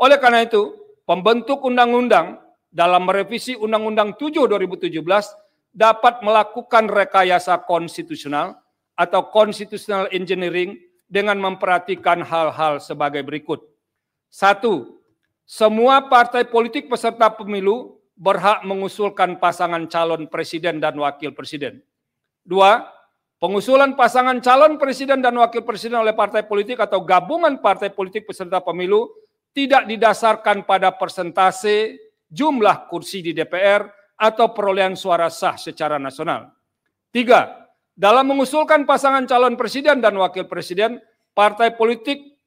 Oleh karena itu, pembentuk undang-undang dalam merevisi Undang-Undang 7 2017 dapat melakukan rekayasa konstitusional atau constitutional engineering dengan memperhatikan hal-hal sebagai berikut. 1. Semua partai politik peserta pemilu berhak mengusulkan pasangan calon presiden dan wakil presiden. 2. Pengusulan pasangan calon presiden dan wakil presiden oleh partai politik atau gabungan partai politik peserta pemilu tidak didasarkan pada persentase jumlah kursi di DPR atau perolehan suara sah secara nasional. 3. Dalam mengusulkan pasangan calon presiden dan wakil presiden, partai politik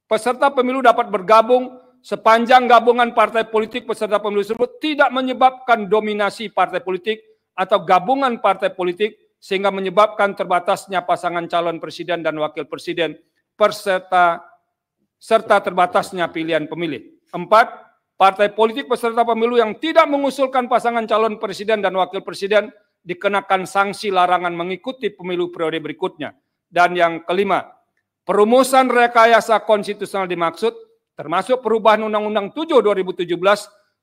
peserta pemilu dapat bergabung sepanjang gabungan partai politik peserta pemilu tersebut tidak menyebabkan dominasi partai politik atau gabungan partai politik sehingga menyebabkan terbatasnya pasangan calon presiden dan wakil presiden serta terbatasnya pilihan pemilih. 4. Partai politik peserta pemilu yang tidak mengusulkan pasangan calon presiden dan wakil presiden dikenakan sanksi larangan mengikuti pemilu periode berikutnya. Dan yang kelima, perumusan rekayasa konstitusional dimaksud termasuk perubahan Undang-Undang 7 2017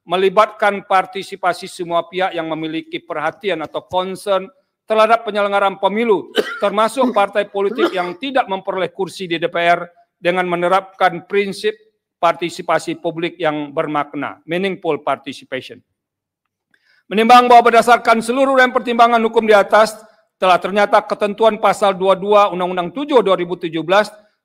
melibatkan partisipasi semua pihak yang memiliki perhatian atau concern terhadap penyelenggaraan pemilu, termasuk partai politik yang tidak memperoleh kursi di DPR dengan menerapkan prinsip partisipasi publik yang bermakna, meaningful participation. Menimbang bahwa berdasarkan seluruh dan pertimbangan hukum di atas, telah ternyata ketentuan pasal 22 Undang-Undang 7 2017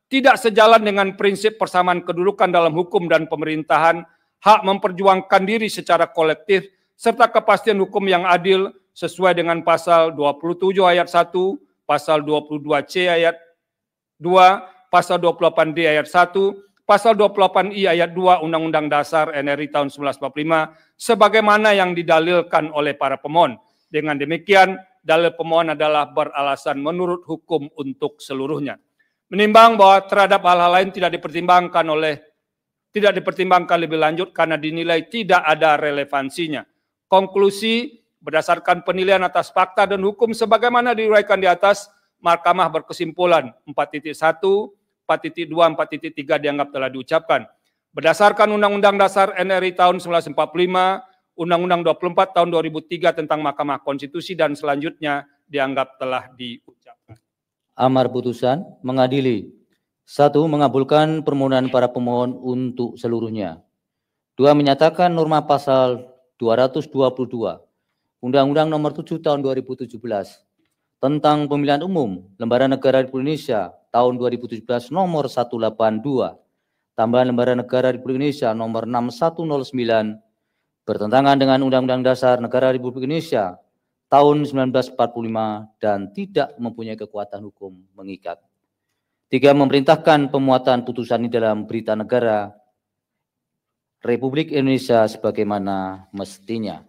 tidak sejalan dengan prinsip persamaan kedudukan dalam hukum dan pemerintahan, hak memperjuangkan diri secara kolektif, serta kepastian hukum yang adil sesuai dengan pasal 27 ayat 1, pasal 22C ayat 2, pasal 28D ayat 1, pasal 28I ayat 2 Undang-Undang Dasar NRI tahun 1945 sebagaimana yang didalilkan oleh para pemohon. Dengan demikian, dalil pemohon adalah beralasan menurut hukum untuk seluruhnya. Menimbang bahwa terhadap hal-hal lain tidak dipertimbangkan lebih lanjut karena dinilai tidak ada relevansinya. Konklusi, berdasarkan penilaian atas fakta dan hukum sebagaimana diuraikan di atas, Mahkamah berkesimpulan 4.1, 4.2, 4.3 dianggap telah diucapkan. Berdasarkan Undang-Undang Dasar NRI tahun 1945, Undang-Undang 24 tahun 2003 tentang Mahkamah Konstitusi dan selanjutnya dianggap telah diucapkan. Amar putusan mengadili. 1. Mengabulkan permohonan para pemohon untuk seluruhnya. 2. Menyatakan norma pasal 222 Undang-Undang Nomor 7 Tahun 2017 tentang Pemilihan Umum Lembaga Negara Republik Indonesia tahun 2017 nomor 182, tambahan Lembaga Negara Republik Indonesia nomor 6109, bertentangan dengan Undang-Undang Dasar Negara Republik Indonesia tahun 1945 dan tidak mempunyai kekuatan hukum mengikat. 3. Memerintahkan pemuatan putusan ini dalam Berita Negara Republik Indonesia sebagaimana mestinya.